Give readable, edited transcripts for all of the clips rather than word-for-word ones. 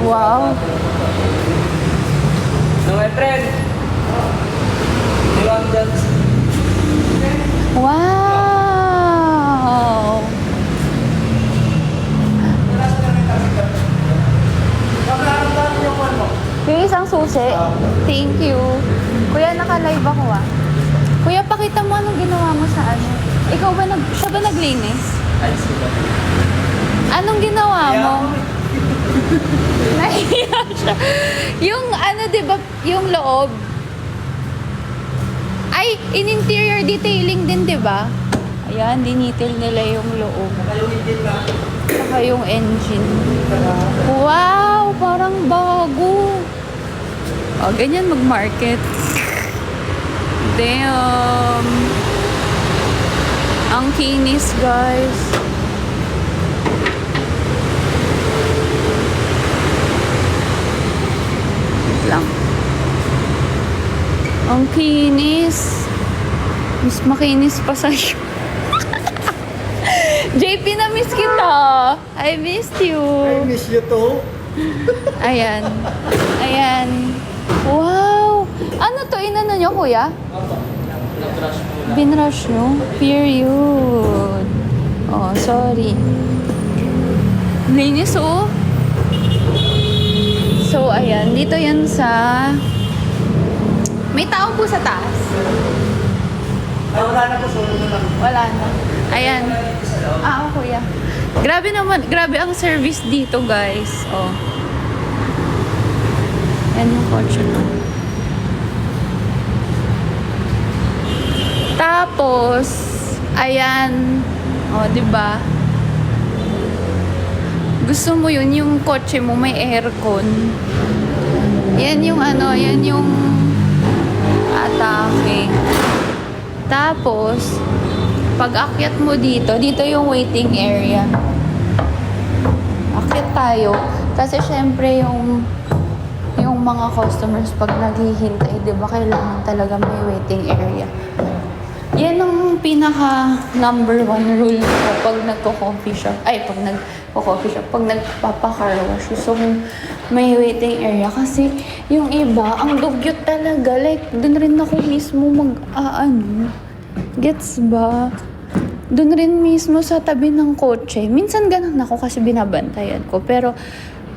Wow. No, my friend. Iwan dyan. Wow. Yung isang susi. Thank you. Kuya, naka-live ako Kuya, pakita mo anong ginawa mo sa ano. Ikaw ba siya ba naglinis? Ay, sige. Anong ginawa mo? Nahiya siya. Yung ano, di ba, yung loob. Ay, in-interior detailing din, di ba? Ayan, dinitil nila yung loob. Saka yung engine. Wow, parang bago. O, ganyan mag-market. Damn. Ang kinis, guys. Wait lang. Ang kinis. Mas makinis pa sa'yo. JP, na-miss kita. I missed you. I miss you too. Ayan. Ayan. Wow. Ano to? Inano nyo, kuya? Nag-brush muna. Binrush nyo? Period. Oh, sorry. Linis, oh. So, ayan. Dito yan sa... May tao po sa taas. Ay, wala na po. Solo na lang. Wala na. Ayan. Kuya. Grabe naman. Grabe ang service dito, guys. Oh. Yan yung kotse ko. Tapos, ayan. Oh, diba? Gusto mo yun, yung kotse mo may aircon. Yan yung ano, yan yung atake. Tapos, pag akyat mo dito, dito yung waiting area. Akyat tayo. Kasi syempre yung mga customers pag naghihintay, di ba, kailangan talaga may waiting area. Yan ang pinaka number 1 rule ko pag nagko-coffee shop. Ay, pag nagko-coffee shop. Pag nagpapa-car wash. So, may waiting area. Kasi yung iba, ang dugyot talaga. Like, dun rin ako mismo gets ba? Dun rin mismo sa tabi ng kotse. Minsan ganun ako kasi binabantayan ko. Pero,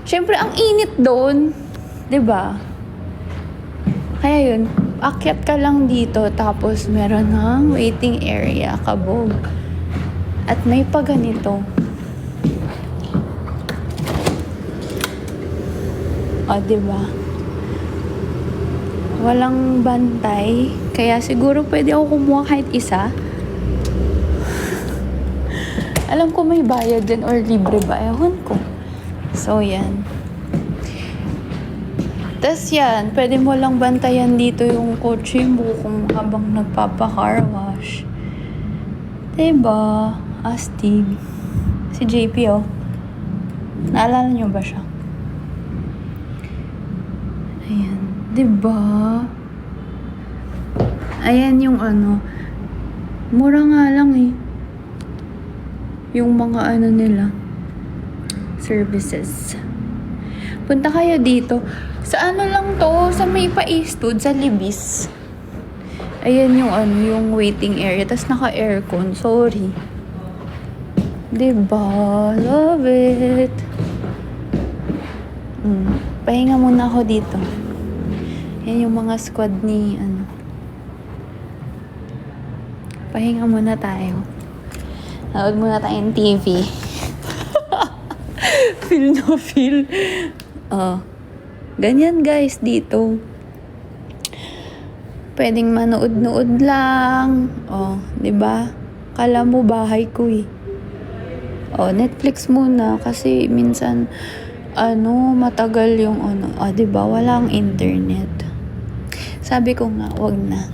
syempre, ang init doon. 'Di ba? Kaya yun, akyat ka lang dito tapos meron ng waiting area, kabog. At may pa ganito. O, 'di ba? Walang bantay, kaya siguro pwede ako kumuha kahit isa. Alam ko may bayad din or libre ba, ewan ko. So, yan. Tas yan, pwede mo lang bantayan dito yung kotse mo kung habang nagpapa-car wash. Diba? Astig. Si JP, oh. Naalala nyo ba siya? Ayan. Diba? Ayan yung ano. Mura nga lang eh. Yung mga ano nila. Services. Punta kayo dito. Sa ano lang to, sa may pa-Eastwood, sa Libis. Ayan yung ano, yung waiting area. Tapos naka-aircon. Sorry. Diba? Love it. Pahinga muna ako dito. Yan yung mga squad ni, ano. Pahinga muna tayo. Nanood muna tayong TV. Feel no feel. Oh. Ganyan guys dito. Pwedeng manood-nood lang. Oh, 'di ba? Kala mo bahay ko eh. Oh, Netflix muna kasi minsan matagal yung ano. Oh, 'di ba? Walang internet. Sabi ko nga, wag na.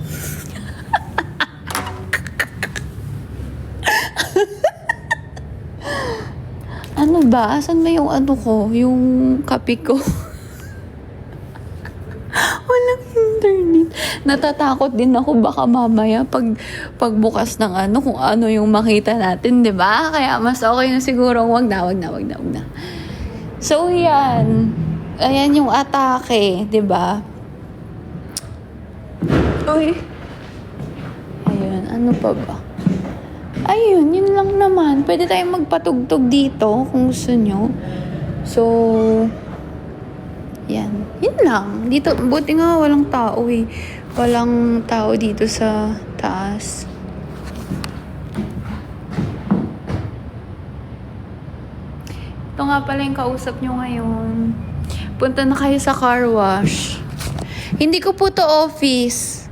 Ano ba? Asan ba yung ano ko? Yung kape ko? Walang internet. Natatakot din ako baka mamaya pagbukas ng ano, kung ano yung makita natin, 'di ba? Kaya mas okay na siguro wag na. So, yan. Ayan yung atake, di ba? Uy. Ayun, ano pa ba? Ayun, yun lang naman. Pwede tayong magpatugtog dito kung gusto nyo. So, yan. Yun lang. Dito, buti nga walang tao eh. Walang tao dito sa taas. Ito nga pala yung kausap nyo ngayon. Punta na kayo sa car wash. Hindi ko po to office.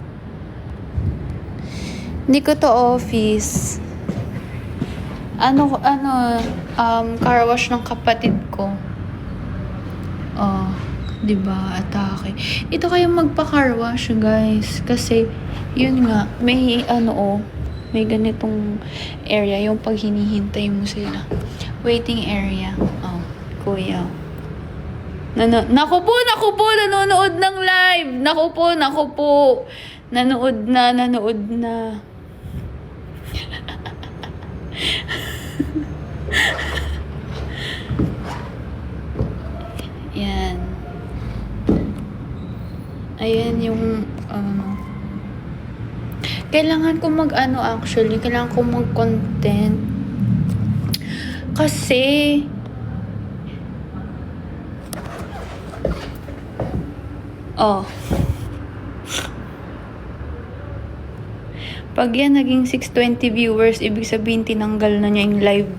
Hindi ko to office. Car wash ng kapatid ko. Oh, 'di ba? Atake. Ito kayo magpa-car wash, guys, kasi yun nga, may may ganitong area yung pag hinihintay mo sila. Waiting area. Oh, kuya. Naku po, nanonood ng live. Naku po. Nanood na. Yan. Ayan yung kailangan ko kailangan ko mag-content kasi pag yan naging 620 viewers, ibig sabihin tinanggal na niya yung live.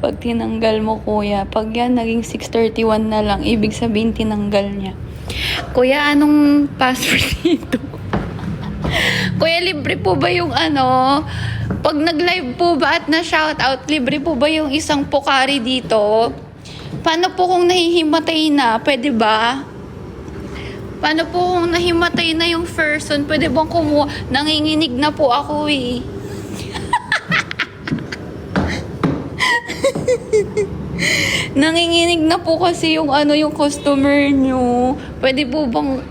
Pag tinanggal mo, kuya, pag yan naging 631 na lang, ibig sabihin tinanggal niya. Kuya, anong password dito? Kuya, libre po ba yung pag nag-live po ba at na-shoutout, libre po ba yung isang Pocari dito? Paano po kung nahihimatay na? Pwede ba? Paano po kung nahimatay na yung person? Pwede bang kumuha? Nanginginig na po ako eh. Nanginginig na po kasi yung yung customer nyo. Pwede po bang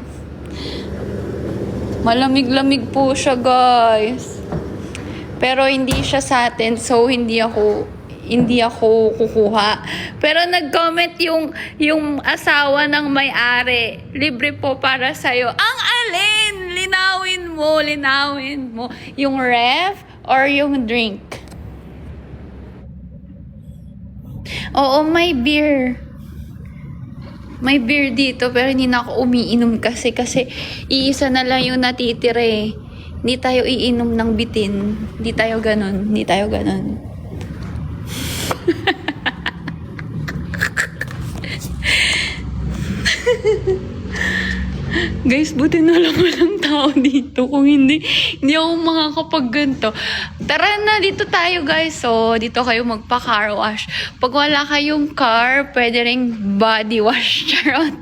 malamig-lamig po siya, guys. Pero hindi siya sa atin, so hindi ako kukuha. Pero nag-comment yung asawa ng may-ari. Libre po para sa'yo. Ang alin? Linawin mo. Yung ref or yung drink? Oo, may beer. May beer dito, pero hindi na ako umiinom kasi iisa na lang yung natitira eh. Hindi tayo iinom ng bitin. Hindi tayo ganon. Guys, buti na lang walang tao dito. Kung hindi ako makakapagganto. Tara na, dito tayo, guys. So, dito kayo magpa-car wash. Pag wala kayong car, pwede ring body wash. Charot.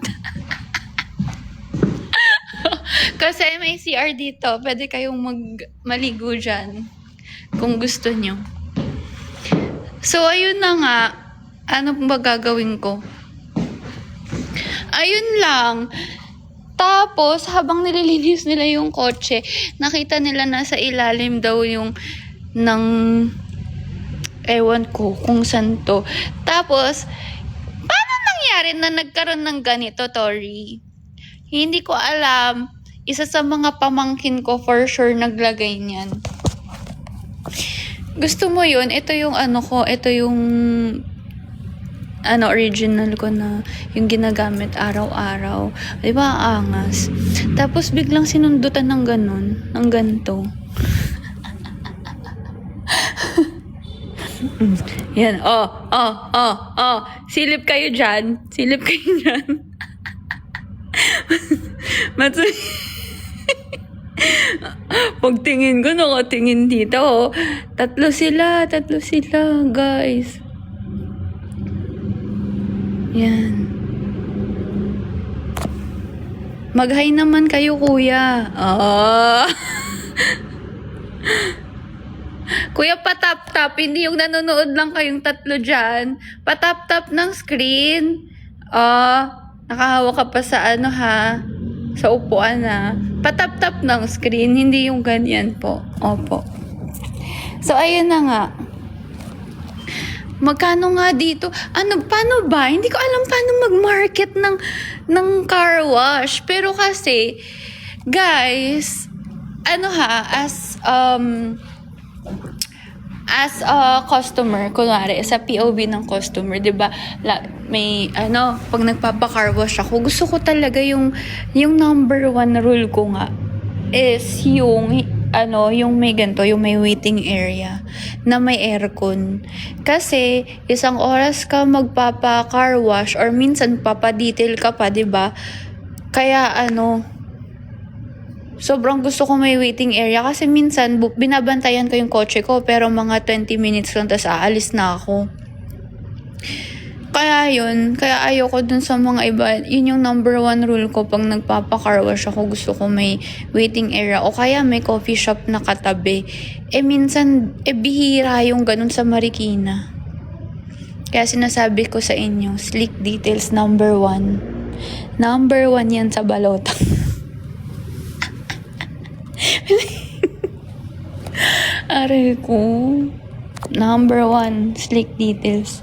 Kasi may CR dito. Pwede kayong maligo dyan. Kung gusto nyo. So, ayun na nga. Ano ba gagawin ko? Ayun lang. Tapos, habang nililinis nila yung kotse, nakita nila nasa ilalim daw yung ewan ko kung saan to. Tapos, paano nangyari na nagkaroon ng ganito, Tori? Hindi ko alam. Isa sa mga pamangkin ko for sure naglagay niyan. Gusto mo yun? Ito yung ito yung original ko na yung ginagamit araw-araw. Diba, angas. Tapos biglang sinundutan ng ganito. Yan, silip kayo dyan. Pagtingin ko, nakatingin dito, tatlo sila, guys. Yan. Mag-hi naman kayo, kuya. Kuya, patap-tap. Hindi yung nanonood lang kayong tatlo dyan. Patap-tap ng screen. Nakahawa ka pa sa sa upuan Patap-tap ng screen. Hindi yung ganyan po. Opo. So, ayun na nga. Magkano nga dito? Paano ba? Hindi ko alam paano mag-market ng car wash. Pero kasi, guys, as a customer, kunwari, sa POV ng customer, di ba, may, pag nagpapa-car wash ako, gusto ko talaga yung number one rule ko nga is yung may ganito, yung may waiting area na may aircon. Kasi, isang oras ka magpapa-car wash or minsan papa-detail ka pa, di ba? Kaya, sobrang gusto ko may waiting area kasi minsan binabantayan ko yung kotse ko pero mga 20 minutes lang tas aalis na ako. Kaya ayoko dun sa mga iba. Yun yung number one rule ko pag nagpapa-car wash ako. Gusto ko may waiting area o kaya may coffee shop na katabi. Minsan, bihira yung ganun sa Marikina. Kaya sinasabi ko sa inyo, Sleek Details number one. Number one yan sa balotang. Aray ko. Number one, Sleek Details.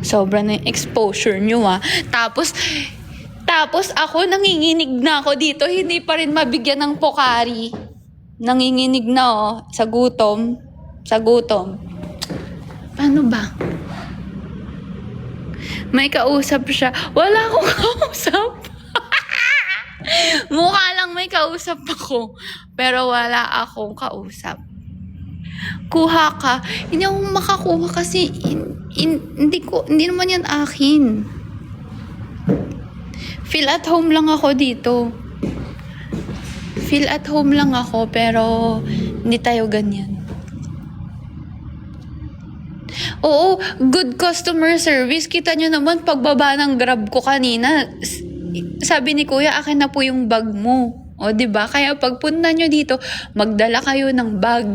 Sobra na yung exposure nyo Tapos ako, nanginginig na ako dito. Hindi pa rin mabigyan ng Pocari. Nanginginig na sa gutom. Paano ba? May kausap siya. Wala akong kausap. Mukha lang may kausap ako. Pero wala akong kausap. Kuha ka. Hindi ako makakuha kasi hindi naman yan akin. Feel at home lang ako dito. Feel at home lang ako pero hindi tayo ganyan. Oo, good customer service. Kita nyo naman pagbaba ng Grab ko kanina. Sabi ni Kuya, akin na po yung bag mo. O, diba? Kaya pagpunta nyo dito, magdala kayo ng bag.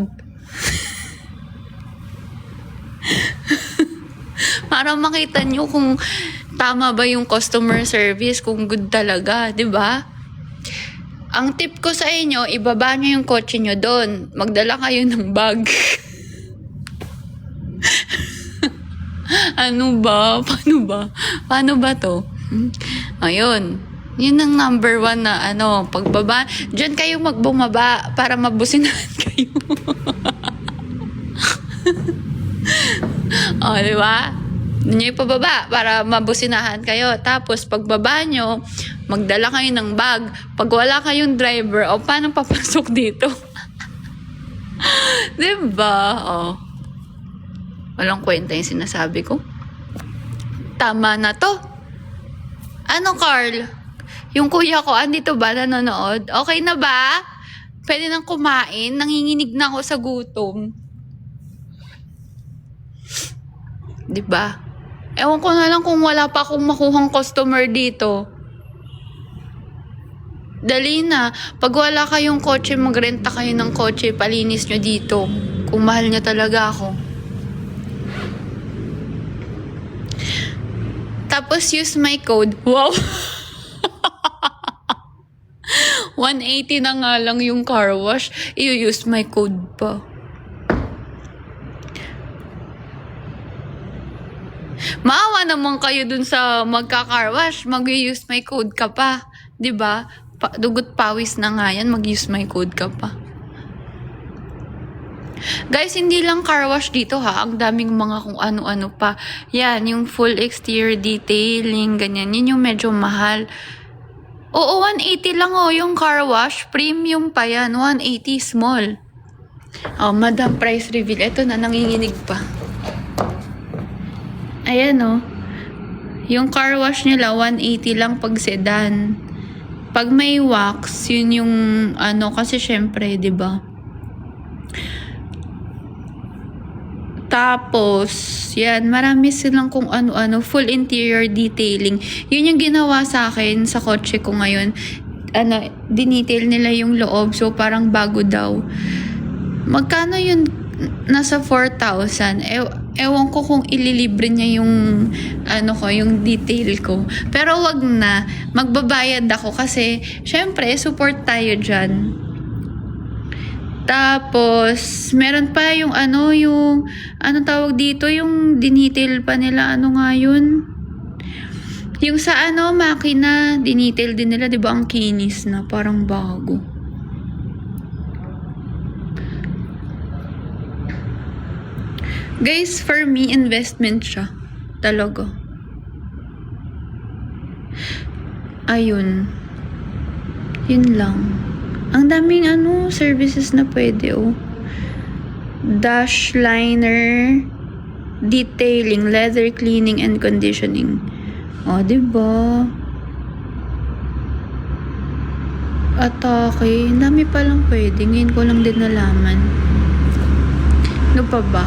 Para makita nyo kung tama ba yung customer service, kung good talaga, di ba? Ang tip ko sa inyo, ibaba nyo yung kotse nyo doon. Magdala kayo ng bag. Ano ba? Paano ba to? Ayun. Yun ang number one na pagbaba. Diyan kayo magbumaba para mabusinahan kayo. O, di ba? Doon nyo ipababa para mabusinahan kayo. Tapos, pagbaba nyo, magdala kayo ng bag. Pag wala kayong driver, paano papasok dito? Diba? Walang kwenta yung sinasabi ko. Tama na to. Carl? Yung kuya ko, andito ba? Nanonood? Okay na ba? Pwede nang kumain? Nanginginig na ako sa gutom. Diba? Ewan ko na lang kung wala pa akong makuhang customer dito. Dali na. Pag wala kayong kotse, magrenta kayo ng kotse, palinis nyo dito. Kung mahal nyo talaga ako. Tapos use my code. Wow! 180 na nga lang yung car wash. I-use my code pa. Maawa naman kayo dun sa magka-car wash. Mag-use my code ka pa. 'Di ba? Dugot pawis na nga yan. Mag-use my code ka pa. Guys, hindi lang car wash dito Ang daming mga kung ano-ano pa. Yan, yung full exterior detailing, ganyan. Yun yung medyo mahal. Oo, 180 lang yung car wash. Premium pa yan. 180 small. Madam price reveal. Ito na, nanginginig pa. Ayan yung car wash nila 180 lang pag sedan. Pag may wax, yun yung kasi syempre, 'di ba? Tapos, yan, marami silang kung ano-ano, full interior detailing. Yun yung ginawa sa akin sa kotse ko ngayon. Dinetail nila yung loob, so parang bago daw. Magkano yun? Nasa 4,000. Ewan ko kung ililibre niya yung yung detail ko. Pero wag na, magbabayad ako kasi syempre support tayo diyan. Tapos, meron pa yung ano tawag dito, yung dinitil pa nila, ano nga yun? Yung sa makina, dinitil din nila, di ba ang kinis na, parang bago. Guys, for me, investment siya. Talaga. Ayun. Yun lang. Ang daming services na pwede, oh. Dash liner, detailing, leather cleaning and conditioning. Oh, diba? Atake. Ang dami palang pwede. Ngayon ko lang din nalaman. Ano pa ba?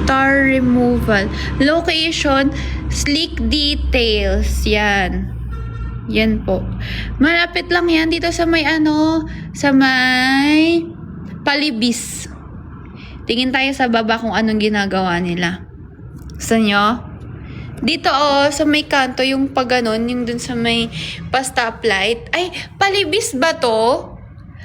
Tar removal. Location, sleek details. Yan. Yan po. Malapit lang yan dito sa may sa may Palibis. Tingin tayo sa baba kung anong ginagawa nila. Gusto nyo? Dito sa may kanto, yung pag ganon, yung dun sa may pa-stoplight. Ay, Palibis ba to?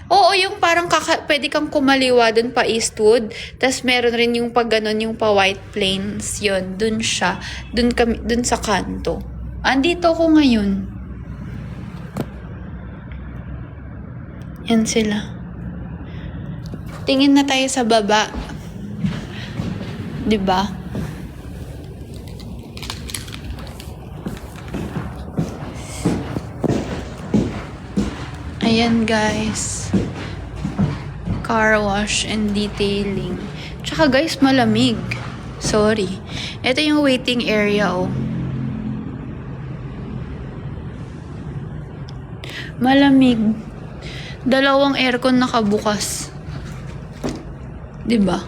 Oo, yung parang pwede kang kumaliwa dun pa Eastwood. Tapos meron rin yung pag ganon, yung pa White Plains. Yun, dun siya. Dun sa kanto. Andito ko ngayon. Yan sila. Tingin na tayo sa baba. 'Di ba? Ayan guys. Car wash and detailing. Tsaka guys, malamig. Sorry. Ito yung waiting area, oh. Malamig. Dalawang aircon nakabukas. 'Di ba?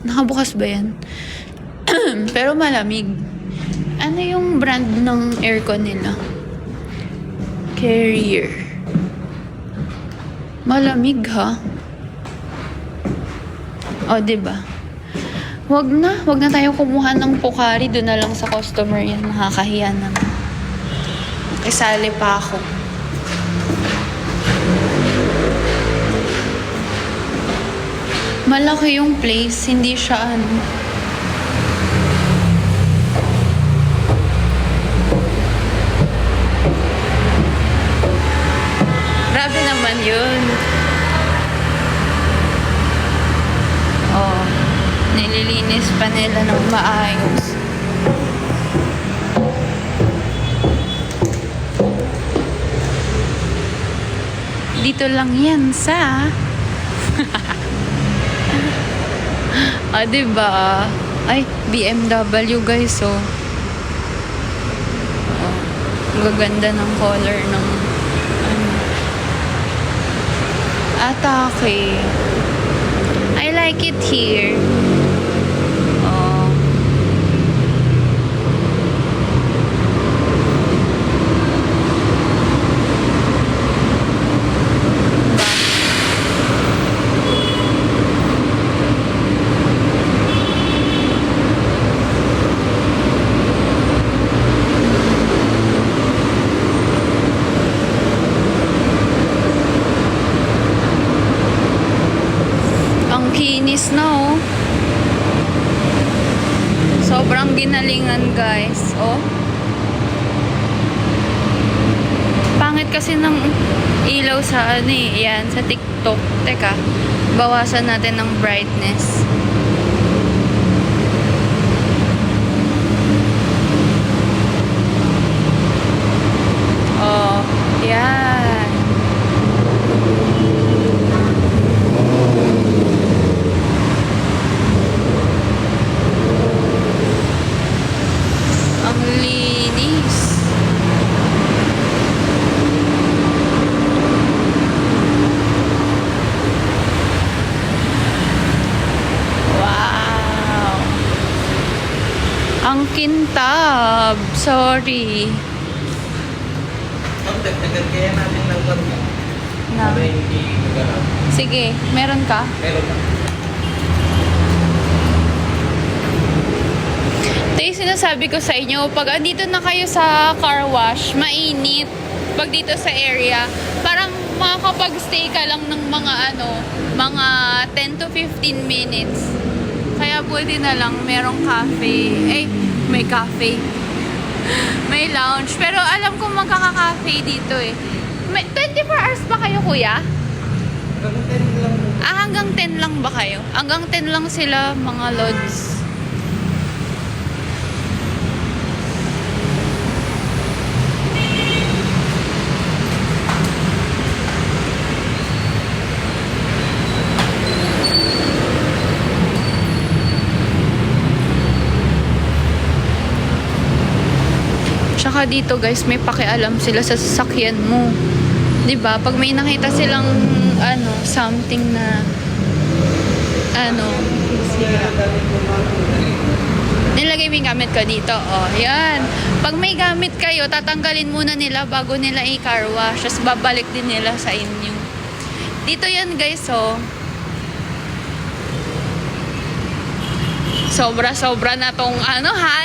Nakabukas ba 'yan? Pero malamig. Ano yung brand ng aircon nila? Carrier. Malamig ha. O, 'di ba? Wag na tayo kumuha ng Pocari, doon na lang sa customer 'yan, nakakahiya naman. Isali pa ako. Malaki yung place, hindi siya Grabe naman yun. Oh, nililinis pa nila ng maayos. Dito lang yan sa diba? Ay, BMW guys, oh. Oh, gaganda ng color ng Atake. I like it here. Oh. Kinis na, oh. Sobrang ginalingan, guys. Oh. Pangit kasi ng ilaw sa yan, sa TikTok. Teka, bawasan natin ng brightness. Oh, yan. Ang kintab. Sorry. Ma'am, dagdagan kaya natin ng barya. Na. Para hindi magalaw. Sige, meron ka? Meron na. Ito yung sinasabi ko sa inyo, pag andito na kayo sa car wash, mainit. Pag dito sa area, parang makakapag-stay ka lang ng mga 10 to 15 minutes. Kaya pwede na lang, merong cafe. May cafe. May lounge. Pero alam ko magkaka-cafe dito eh. May 24 hours ba kayo, kuya? Hanggang 10 lang ba kayo? Hanggang 10 lang sila, mga lods. Tsaka dito guys, may pakialam sila sa sasakyan mo. 'Di ba? Pag may nakita silang something na nilagay mo yung gamit ko dito. Oh, yan. Pag may gamit kayo, tatanggalin muna nila bago nila i-car wash. Tapos babalik din nila sa inyo. Dito yan guys, oh. Sobra-sobra na tong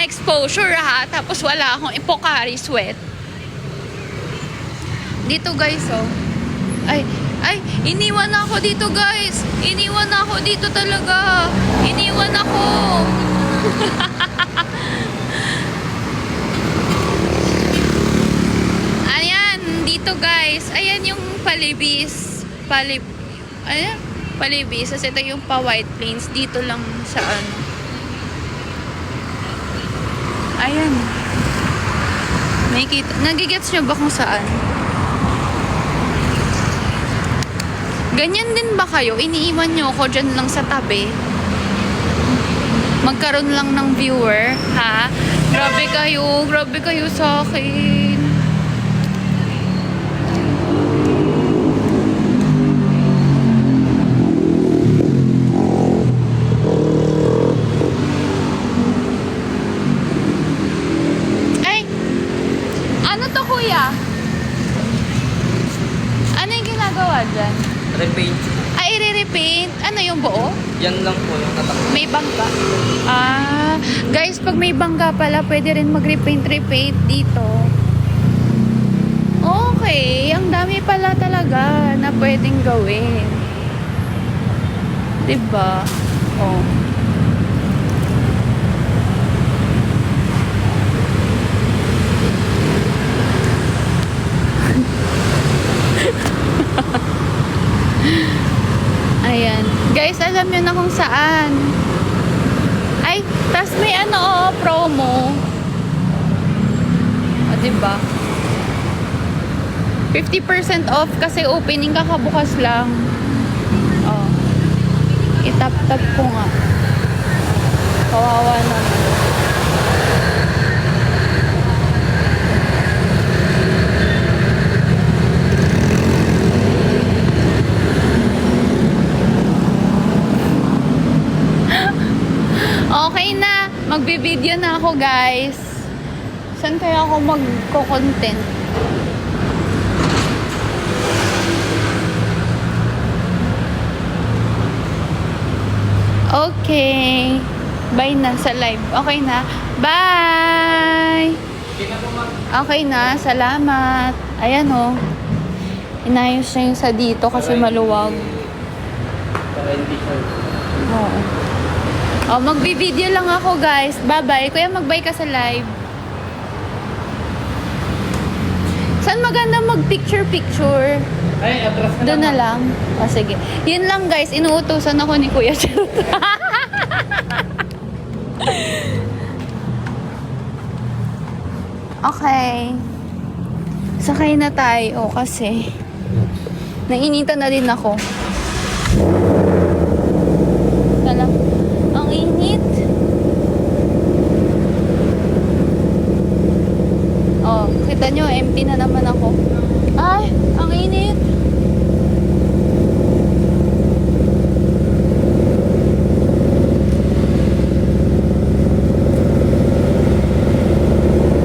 exposure ha. Tapos wala akong ipokari sweat. Dito guys, oh. Ay, iniwan ako dito guys. Iniwan ako dito talaga. Iniwan ako. Ayan, dito guys. Ayan yung palibis. Ayan, palibis. Kasi ito yung pa-White Plains. Dito lang sa Ayan. Nakikita. Nagigets nyo ba kung saan? Ganyan din ba kayo? Iniiwan nyo ako dyan lang sa tabi? Magkaroon lang ng viewer? Ha? Grabe kayo sa akin. Ay! Ano to kuya? Ano yung ginagawa dyan? Repaint. Ay, i-repaint? Ano yung buo? Yan lang po yung tatak. May bangga? Guys, pag may bangga pala, pwede rin mag-repaint dito. Okay, ang dami pala talaga na pwedeng gawin. Diba? Oh. Ayan. Guys, alam nyo na kung saan. Ay, tas may promo. O, diba? 50% off kasi opening kakabukas lang. O. Itap-tap ko nga. Kawawa naman. Okay na. Magbe-video na ako, guys. Saan kaya ako magko-content? Okay. Bye na sa live. Okay na. Bye! Okay na. Salamat. Ayan, oh. Inayos siya yung sa dito kasi maluwag. Para hindi siya. Oo. Oh, magbi-video lang ako, guys. Bye-bye. Kuya, mag-bye ka sa live. Saan maganda mag-picture-picture? Ay, atras ka Doon na lang. O, sige. Yun lang, guys. Inuutusan ako ni Kuya Charot. Okay. Sakay na tayo kasi nainitan na din ako. Ang init. Oh, kita nyo, empty na naman ako. Ay, ang init.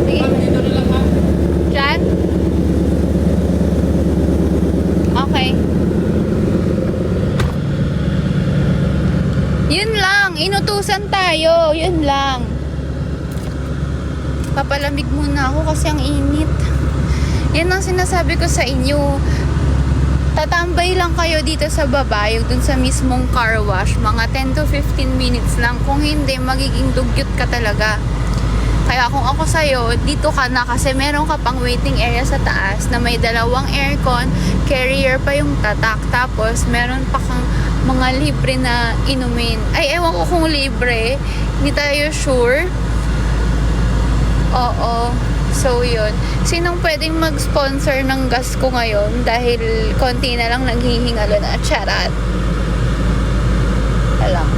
Sige. Dito na lang ha. Diyan? Okay. Yun lang. Inutusan tayo. Yun lang. Papalamig muna ako kasi ang init. Yan ang sinasabi ko sa inyo. Tatambay lang kayo dito sa baba, yung dun sa mismong car wash, mga 10 to 15 minutes lang. Kung hindi, magiging dugyot ka talaga. Kaya kung ako sa'yo, dito ka na kasi meron ka pang waiting area sa taas na may dalawang aircon, carrier pa yung tatak. Tapos, meron pa kang mga libre na inumin. Ay, ewan ko kung libre. Hindi tayo sure. Oo. So, yun. Sinong pwedeng mag-sponsor ng gas ko ngayon? Dahil konti na lang naghihingalo na. Charat. Alam.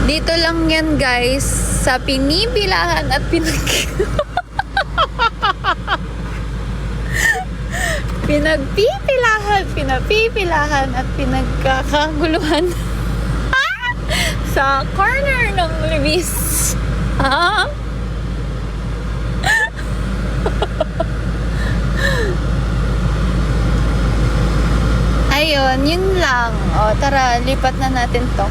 Dito lang yan, guys. Sa pinipilahan at pinapipilahan at pinagkakaguluhan sa corner ng Libis. Ha? Ayun, yun lang. O, tara, lipat na natin to.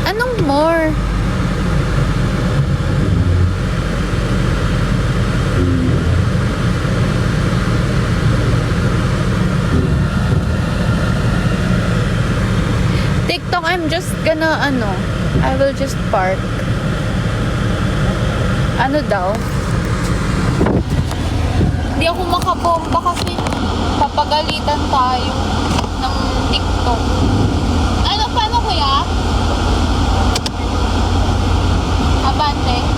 Anong more? TikTok, I'm just gonna, I will just park. Ano daw? Hindi ako makabomba kasi papagalitan tayo ng TikTok. Ano, paano kuya? Abante.